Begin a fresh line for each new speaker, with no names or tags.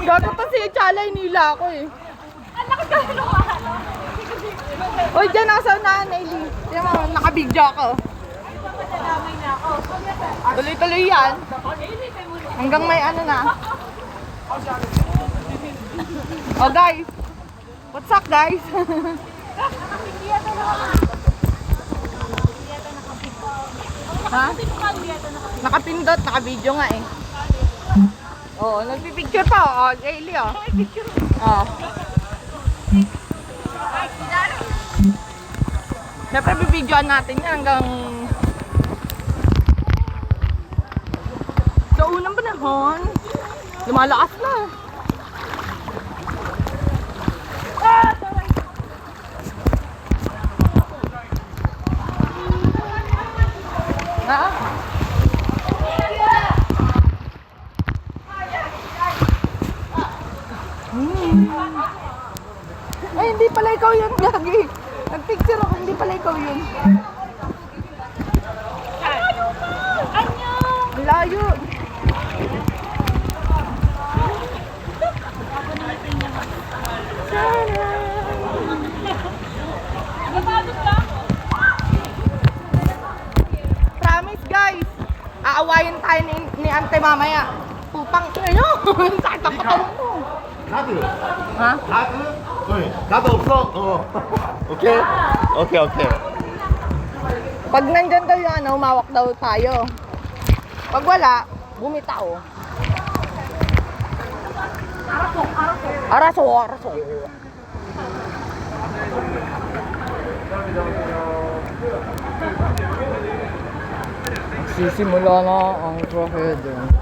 Gago pa si Chalay nila ako eh. Uy, dyan ako sa unahan, Ailey. Diyan mo, nakabidyo ako. Tuloy-tuloy yan. Hanggang may ano na. Oh guys. What's up guys? Ha? Nakapindot, nakabidyo nga eh. Oo, nagpipicture pa. Oh, Ailey oh. Oh. Siyempre, bibidyoan natin yan hanggang sa unang panahon. Lumalakas na. Ha? Ay, hindi pala ikaw yun, Gagi. Nagpicture ako, hindi pala ikaw yun. Ang layo. Promise guys, aawayin tayo ni Ante mamaya. Putang ina nyo. Sakit ang katawan mo.
카드.
Ha?
카드? 네. 카드 없어? 오케이. 오케이, 오케이.
Pag nandyan daw yung ano, umawak daw tayo. Pag wala, bumitaw. Araso. Sisimula na ang trahedya.